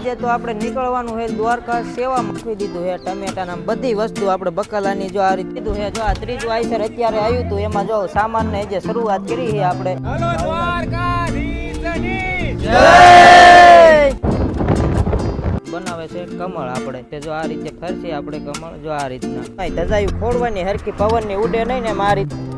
આજે તો આપણે નીકળવાનું છે દ્વારકા સેવા મૂકી દીધું છે ટમેટાના બધી વસ્તુ આપણે બકાલાની જો આ રીતે દીધું છે જો આ ત્રીજું આઈસર અત્યારે આવ્યું હતું એમાં જો સામાન ને જે શરૂઆત કરી છે આપણે હલો દ્વારકાધીશની જય બનાવે છે કમળ આપણે તે જો આ રીતે ફરશે આપણે કમળ જો આ રીતના ધજાયું ખોડવાની હરકી પવનની ઉડે નહીં ને આ રીતે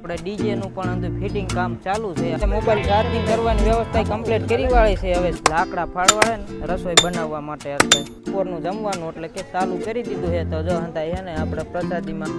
આપણે ડીજે નું પણ અંદર ફિટિંગ કામ ચાલુ છે મોબાઈલ ચાર્જિંગ કરવાની વ્યવસ્થા કમ્પ્લીટ કરી વાળી છે હવે લાકડા ફાડવા છે ને રસોઈ બનાવવા માટે એટલે બપોરનું જમવાનું એટલે કે ચાલુ કરી દીધું છે તો જો હંતા છે ને આપણે પ્રસાદીમાં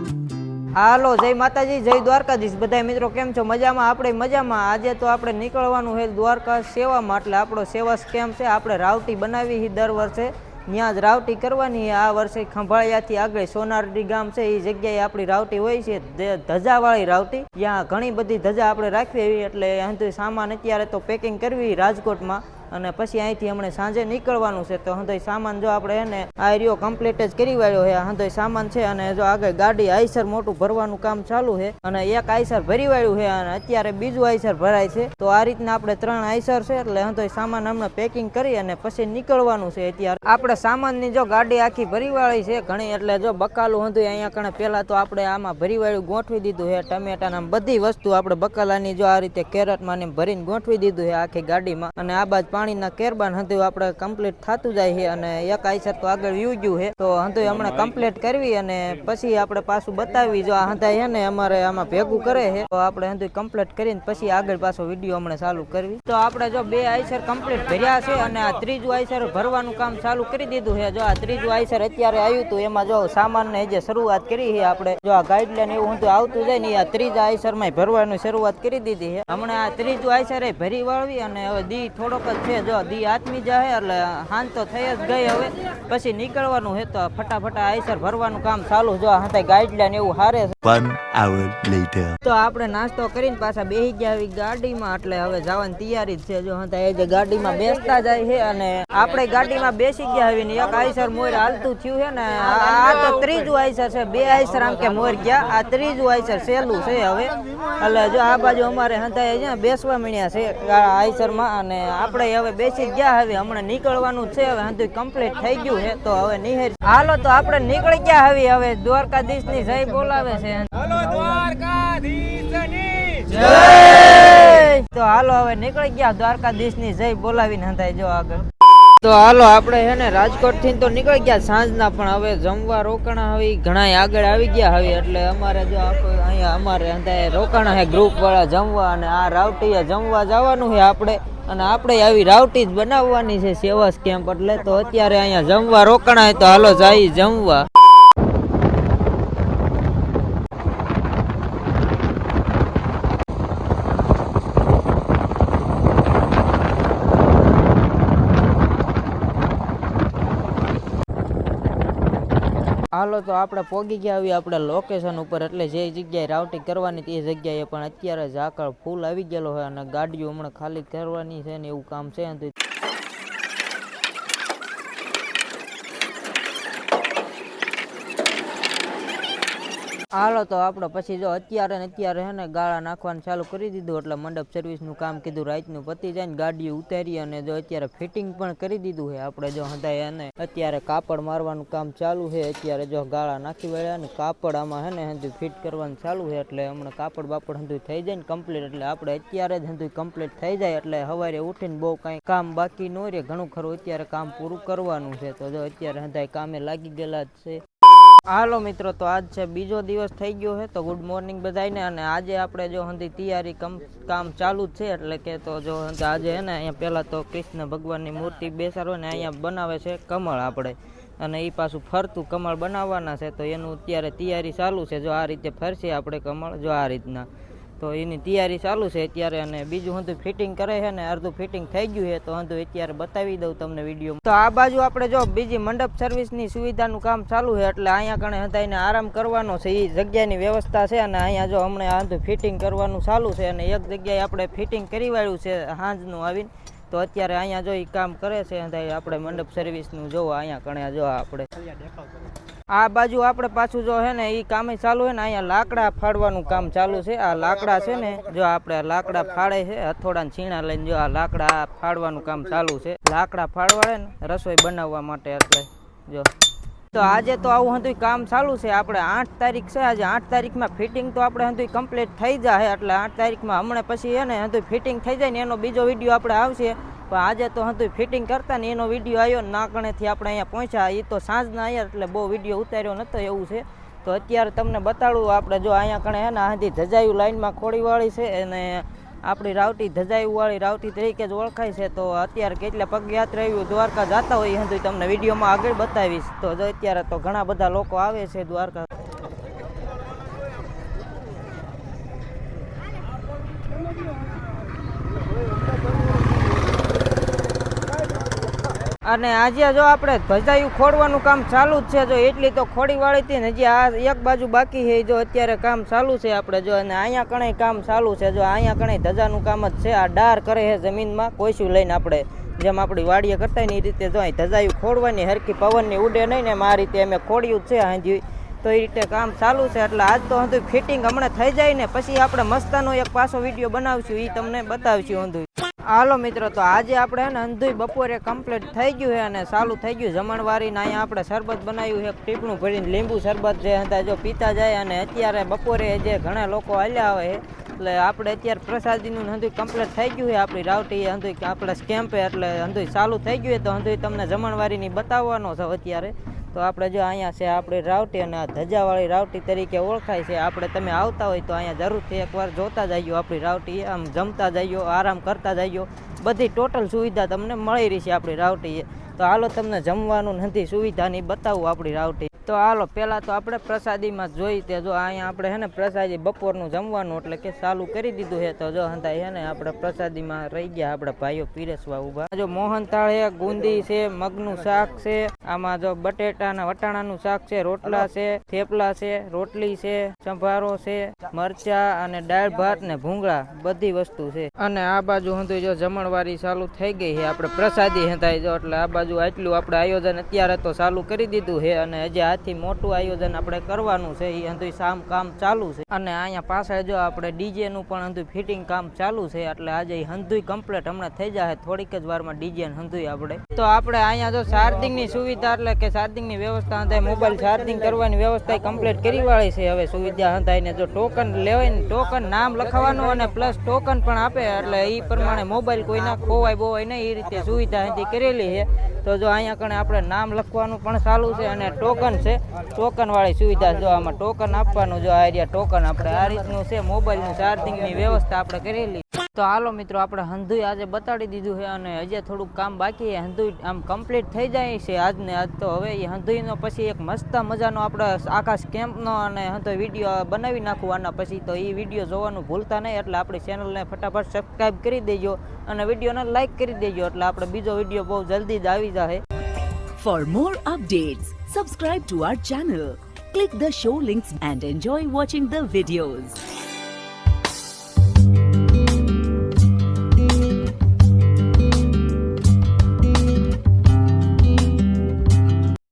હાલો જય માતાજી જય દ્વારકાધીશ બધા મિત્રો કેમ છો મજામાં આપણે મજામાં આજે તો આપણે નીકળવાનું છે દ્વારકા સેવામાં એટલે આપણો સેવા સ્કેમ છે આપણે રાવટી બનાવી છે દર વર્ષે ત્યાં જ રાવટી કરવાની આ વર્ષે ખંભાળિયાથી આગળ સોનારડી ગામ છે એ જગ્યાએ આપણી રાવટી હોય છે ધજાવાળી રાવટી ત્યાં ઘણી બધી ધજા આપણે રાખવી એવી એટલે અહીં સામાન અત્યારે તો પેકિંગ કરવી રાજકોટમાં અને પછી અહીંથી હમણાં સાંજે નીકળવાનું છે તો હંધોય સામાન જો આપણે એને આ એરિયો કમ્પ્લીટ જ કરી વાળ્યો છે હંધોય સામાન છે અને જો આગળ ગાડી આઈસર મોટું ભરવાનું કામ ચાલુ છે અને એક આઈસર ભરી વાળ્યું છે અને અત્યારે બીજું આઈસર ભરાય છે તો આ રીતના આપણે 3 આઈસર છે એટલે હંધોય સામાન હમણાં પેકિંગ કરી અને પછી નીકળવાનું છે અત્યારે આપણે સામાનની જો ગાડી આખી ભરી વાળી છે ઘણી એટલે જો બકાલું હંધોય અહીંયા કણે પેલા તો આપણે આમાં ભરી વાળ્યું ગોઠવી દીધું છે ટમેટાના બધી વસ્તુ આપણે બકાલાની જો આ રીતે કેરેટમાં ને ભરીને ગોઠવી દીધું છે આખી ગાડીમાં અને આ બાજુ પાણીના કેરબાન હતું આપણે કમ્પ્લીટ થતું જાય છે અને એક આઈસર તો આગળ વ્યુ ગયું છે તો હંધોય હમણાં કમ્પ્લીટ કરવી અને પછી આપણે પાછું બતાવી જો આ હંધાય છે ને અમારે આમાં ભેગું કરે છે તો આપણે હંધોય કમ્પ્લીટ કરીને પછી આગળ પાછો વિડીયો હમણાં ચાલુ કરવી તો આપણે જો 2 આઈસર કમ્પ્લીટ ભર્યા છે અને આ ત્રીજું આઈસર ભરવાનું કામ ચાલુ કરી દીધું છે જો આ ત્રીજું આઈસર અત્યારે આવ્યું હતું એમાં જો સામાન ને જે શરૂઆત કરી છે આપણે જો આ ગાઈડલાઈન એવું હંધું આવતું જાય ને આ ત્રીજા આઈસર માં ભરવાની શરૂઆત કરી દીધી છે હમણાં આ ત્રીજું આઈસર ભરી વાળવી અને હવે દી થોડોક જ છે જો દી આત્મી જાય એટલે હાન તો થઈ જ ગઈ હવે પછી નીકળવાનું છે તો ફટાફટ આઈસર ભરવાનું કામ ચાલુ જો હંતા ગાઈડલાઈન એવું હારે છે 1 hour later તો આપણે નાસ્તો કરીને પાછા બેસી ગયા આવી ગાડીમાં એટલે હવે જવાની તૈયારી જ છે જો હંતા એ જે ગાડીમાં બેસતા જાય છે અને આપણે ગાડીમાં બેસી ગયા આવી ને એક આઈસર મોર હાલતું થયું છે ને આ તો ત્રીજું આઈસર છે 2 આઈસર આમ કે મોર ગયા આ ત્રીજું આઈસર સેલું છે હવે એટલે જો આ બાજુ અમારે હંતા અહીંયા બેસવા મળ્યા છે આઈસરમાં અને આપણે હવે બેસી ગયા હવે હમણાં નીકળવાનું છે હવે હંધું કમ્પ્લીટ થઈ ગયું છે તો હવે નિહેર હાલો તો આપણે નીકળી ગયા હવે દ્વારકાધીશ ની જય બોલાવે છે હલો દ્વારકાધીશની જય તો હાલો હવે નીકળી ગયા દ્વારકાધીશ ની જય બોલાવીને હંધાય જો આગળ તો હાલો આપણે છે ને રાજકોટ થી તો નીકળી ગયા સાંજના પણ હવે જમવા રોકાણા હવે ઘણા આગળ આવી ગયા હવે એટલે અમારે જો અહીંયા અમારે હંધાય રોકાણા છે ગ્રુપ વાળા જમવા અને આ રાવટીએ જમવા જવાનું છે આપણે અને આપણે આવી રાવટી જ બનાવવાની છે સેવા કેમ્પ એટલે તો અત્યારે અહીંયા જમવા રોકાણા તો હાલો જાય જમવા હાલો તો આપણે પોગી ગયા આવી આપણે લોકેશન ઉપર એટલે જે જગ્યાએ રાવટી કરવાની તે જગ્યાએ પણ અત્યારે ઝાકળ ફૂલ આવી ગયેલો હોય અને ગાડીઓ હમણાં ખાલી કરવાની છે ને એવું કામ છે હાલો તો આપણે પછી જો અત્યારે હે ને ગાળા નાખવાનું ચાલુ કરી દીધું એટલે મંડપ સર્વિસનું કામ કીધું રાતનું પતી જાય ને ગાડીઓ ઉતારી અને જો અત્યારે ફિટિંગ પણ કરી દીધું છે આપણે જો હંધાય એને અત્યારે કાપડ મારવાનું કામ ચાલુ છે અત્યારે જો ગાળા નાખી વળ્યા ને કાપડ આમાં હે ને હંધું ફિટ કરવાનું ચાલુ છે એટલે હમણાં કાપડ બાપડ હંધું થઈ જાય ને કમ્પ્લીટ એટલે આપણે અત્યારે જ હંધું કમ્પ્લીટ થઈ જાય એટલે સવારે ઉઠીને બહુ કાંઈ કામ બાકી ન રહે ઘણું ખરું અત્યારે કામ પૂરું કરવાનું છે તો જો અત્યારે હંધાય કામે લાગી ગયેલા જ છે હાલો મિત્રો તો આજ છે બીજો દિવસ થઈ ગયો છે તો ગુડ મોર્નિંગ બધાને અને આજે આપણે જો હંધી તૈયારી કામ ચાલુ જ છે એટલે કે તો જો આજે હે ને અહીંયા પહેલાં તો કૃષ્ણ ભગવાનની મૂર્તિ બેસાડો ને અહીંયા બનાવે છે કમળ આપણે અને એ પાછું ફરતું કમળ બનાવવાના છે તો એનું અત્યારે તૈયારી ચાલુ છે જો આ રીતે ફરશે આપણે કમળ જો આ રીતના તો એની તૈયારી ચાલુ છે અત્યારે અને બીજું હંધું ફિટિંગ કરે છે ને અડધું ફિટિંગ થઈ ગયું છે તો હંધું અત્યારે બતાવી દઉં તમને વિડીયો તો આ બાજુ આપણે જો બીજી મંડપ સર્વિસની સુવિધાનું કામ ચાલુ છે એટલે અહીંયા કણે હંધાઈને આરામ કરવાનો છે એ જગ્યાની વ્યવસ્થા છે અને અહીંયા જો હમણાં હંધું ફિટિંગ કરવાનું ચાલુ છે અને એક જગ્યાએ આપણે ફિટિંગ કરી વાળ્યું છે સાંજનું આવીને તો અત્યારે અહીંયા જો એ કામ કરે છે હંધાઈ આપણે મંડપ સર્વિસનું જોવો અહીંયા કણે જો આપણે આ બાજુ આપણે પાછું જો હે ને એ કામે ચાલુ હે ને અહીંયા લાકડા ફાડવાનું કામ ચાલુ છે. આ લાકડા છે ને જો આપણે લાકડા ફાડે છે હથોડા ને છીણા લઈને જો આ લાકડા ફાડવાનું કામ ચાલુ છે. લાકડા ફાડવાડે ને રસોઈ બનાવવા માટે એટલે જો તો આજે તો આવું હતું કામ ચાલુ છે. આપણે 8 તારીખ છે આજે 8 તારીખમાં ફિટિંગ તો આપણે હતું કમ્પ્લીટ થઈ જાય એટલે 8 તારીખમાં હમણાં પછી હે ને હતું ફિટિંગ થઈ જાય ને એનો બીજો વિડીયો આપણે આવશે. પણ આજે તો હતું ફિટિંગ કરતા ને એનો વિડીયો આવ્યો નાકણેથી આપણે અહીંયા પહોંચ્યા. એ તો સાંજના આવ્યા એટલે બહુ વિડીયો ઉતાર્યો નહોતો એવું છે. તો અત્યારે તમને બતાડું આપણે જો અહીંયા કણે હે ને આથી ધજાયું લાઈનમાં ખોડીવાળી છે અને આપણી રાવટી ધજાયુંવાળી રાવટી તરીકે જ ઓળખાય છે. તો અત્યારે કેટલા પગયાત્રાઓ દ્વારકા જતા હોય એ તમને વિડીયોમાં આગળ બતાવીશ. તો જો અત્યારે તો ઘણા બધા લોકો આવે છે દ્વારકા. અને આજે જો આપણે ધજાયું ખોડવાનું કામ ચાલુ જ છે. જો એટલી તો ખોડી વાળી હતી ને હજી આ એક બાજુ બાકી છે. જો અત્યારે કામ ચાલુ છે આપણે જો અને અહીંયા કણે કામ ચાલુ છે. જો અહીંયા કણે ધજાનું કામ જ છે. આ ડાર કરે છે જમીનમાં કોઈશું લઈને આપણે જેમ આપણી વાડીએ કરતા ને એ રીતે જો અહીં ધજાયું ખોડવાની હરકી પવનની ઉડે નહીં ને આ રીતે અમે ખોડ્યું જ છે હાજી. તો એ રીતે કામ ચાલુ છે એટલે આજ તો હતું ફિટિંગ હમણાં થઈ જાય ને પછી આપણે મસ્તાનો એક પાછો વિડીયો બનાવશું એ તમને બતાવશું અંધું. હાલો મિત્રો તો આજે આપણે ને અંધુય બપોરે કમ્પ્લીટ થઈ ગયું છે અને ચાલુ થઈ ગયું જમણવારીને. અહીંયા આપણે શરબત બનાવ્યું છે ટીપણું ભરીને લીંબુ શરબત જે હતા જો પીતા જાય. અને અત્યારે બપોરે જે ઘણા લોકો હાલ્યા આવે છે એટલે આપણે અત્યારે પ્રસાદીનું હંધુય કમ્પ્લીટ થઈ ગયું છે. આપણી રાવટી હંધુય આપણે સ્કેમ્પે એટલે હંધુય ચાલુ થઈ ગયું તો હંધુય તમને જમણવારીની બતાવવાનો છે અત્યારે. તો આપણે જો અહીંયા છે આપણી રાવટી અને આ ધજાવાળી રાવટી તરીકે ઓળખાય છે. આપણે તમે આવતા હોય તો અહીંયા જરૂરથી એકવાર જોતા જઈજો આપણી રાવટી. આમ જમતા જઈજો આરામ કરતા જઈજો બધી ટોટલ સુવિધા તમને મળી રહી છે આપણી રાવટીએ. તો હાલો તમને જમવાનું નથી સુવિધાની બતાવું આપણી રાવટી. તો હાલો પહેલાં તો આપણે પ્રસાદીમાં જોઈ તે જો અહીંયા આપણે છે ને પ્રસાદી બપોરનું જમવાનું એટલે કે ચાલુ કરી દીધું છે. તો જો હંધાઈ છે ને આપણે પ્રસાદીમાં રહી ગયા આપણે ભાઈઓ પીરસવા ઊભા. જો મોહનથાળ છે, ગુંદી છે, મગનું શાક છે, આમાં જો બટેટાના વટાણાનું શાક છે, રોટલા છે, થેપલા છે, રોટલી છે, સંભારો છે, મરચા અને દાળ ભાત ને ભૂંગળા બધી વસ્તુ છે. અને આ બાજુ હતું જો જમણવારી ચાલુ થઈ ગઈ છે આપણે પ્રસાદી હંધાઈ જો એટલે આ બાજુ આટલું આપણે આયોજન અત્યારે તો ચાલુ કરી દીધું છે. અને હજી આથી મોટું આયોજન આપણે કરવાનું છે એ હંધુય કામ ચાલુ છે. અને અહીંયા પાછળ જો આપણે ડીજે નું પણ હંધુય ફિટિંગ કામ ચાલુ છે એટલે આજે હંધુય કમ્પ્લીટ હમણાં થઈ જાય થોડીક જ વારમાં ડીજે હંધુય આપણે. તો આપણે અહીંયા જો ચાર્જિંગ ની સુવિધા એટલે કે ચાર્જિંગ ની વ્યવસ્થા હંધાય મોબાઈલ ચાર્જિંગ કરવાની વ્યવસ્થા કમ્પ્લીટ કરી વાળી છે. હવે સુવિધા હંધાય ને જો ટોકન લેવાય ને ટોકન નામ લખવાનું અને પ્લસ ટોકન પણ આપે એટલે એ પ્રમાણે મોબાઈલ કોઈના ખોવાય બોવાય નહીં એ રીતે સુવિધા હંધી કરેલી છે. તો જો અહીંયા કણે આપણે નામ લખવાનું પણ ચાલુ છે અને ટોકન છે ટોકન વાળી સુવિધા. જો આમાં ટોકન આપવાનું જો આ એરિયા ટોકન આપણે આ રીતનું છે. મોબાઈલનું ચાર્જિંગની વ્યવસ્થા આપણે કરેલી. તો હાલો મિત્રો આપણે હંધુય આજે બતાડી દીધું છે અને હજી થોડુંક કામ બાકી છે. હંધુય આમ કમ્પ્લીટ થઈ જાય છે આજને આજ. તો હવે એ હંધુયનો પછી એક મસ્ત મજાનો આપણે આખા કેમ્પનો અને હંધુય વિડીયો બનાવી નાખું આના પછી. તો એ વિડીયો જોવાનું ભૂલતા નહીં એટલે આપણી ચેનલને ફટાફટ સબસ્ક્રાઈબ કરી દેજો અને વિડીયોને લાઈક કરી દેજો એટલે આપણે બીજો વિડીયો બહુ જલ્દી જ આવી જાય. For more updates, subscribe to our channel, click the show links and enjoy watching the videos.